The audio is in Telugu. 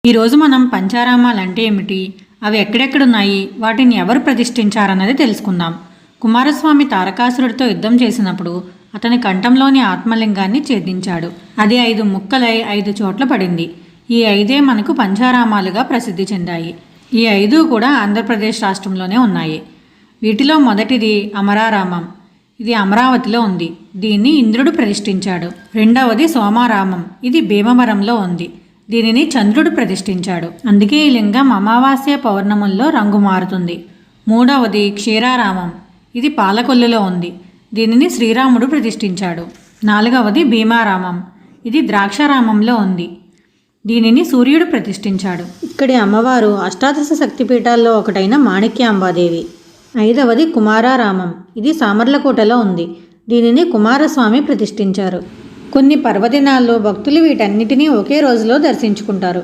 ఈరోజు మనం పంచారామాలు అంటే ఏమిటి, అవి ఎక్కడెక్కడున్నాయి, వాటిని ఎవరు ప్రతిష్ఠించారన్నది తెలుసుకుందాం. కుమారస్వామి తారకాసురుడితో యుద్ధం చేసినప్పుడు అతని కంఠంలోని ఆత్మలింగాన్ని ఛేదించాడు. అది 5 ముక్కలై 5 చోట్ల పడింది. ఈ 5 మనకు పంచారామాలుగా ప్రసిద్ధి చెందాయి. ఈ 5 కూడా ఆంధ్రప్రదేశ్ రాష్ట్రంలోనే ఉన్నాయి. వీటిలో మొదటిది అమరారామం. ఇది అమరావతిలో ఉంది. దీన్ని ఇంద్రుడు ప్రతిష్ఠించాడు. రెండవది సోమారామం. ఇది భీమవరంలో ఉంది. దీనిని చంద్రుడు ప్రతిష్ఠించాడు. అందుకే ఈ లింగం అమావాస్య పౌర్ణముల్లో రంగు మారుతుంది. మూడవది క్షీరారామం. ఇది పాలకొల్లులో ఉంది. దీనిని శ్రీరాముడు ప్రతిష్ఠించాడు. నాలుగవది భీమారామం. ఇది ద్రాక్షారామంలో ఉంది. దీనిని సూర్యుడు ప్రతిష్ఠించాడు. ఇక్కడి అమ్మవారు అష్టాదశ శక్తిపీఠాల్లో ఒకటైన మాణిక్యాంబాదేవి. ఐదవది కుమారారామం. ఇది సామర్లకోటలో ఉంది. దీనిని కుమారస్వామి ప్రతిష్ఠించారు. కొన్ని పర్వదినాల్లో భక్తులు వీటన్నిటినీ ఒకే రోజులో దర్శించుకుంటారు.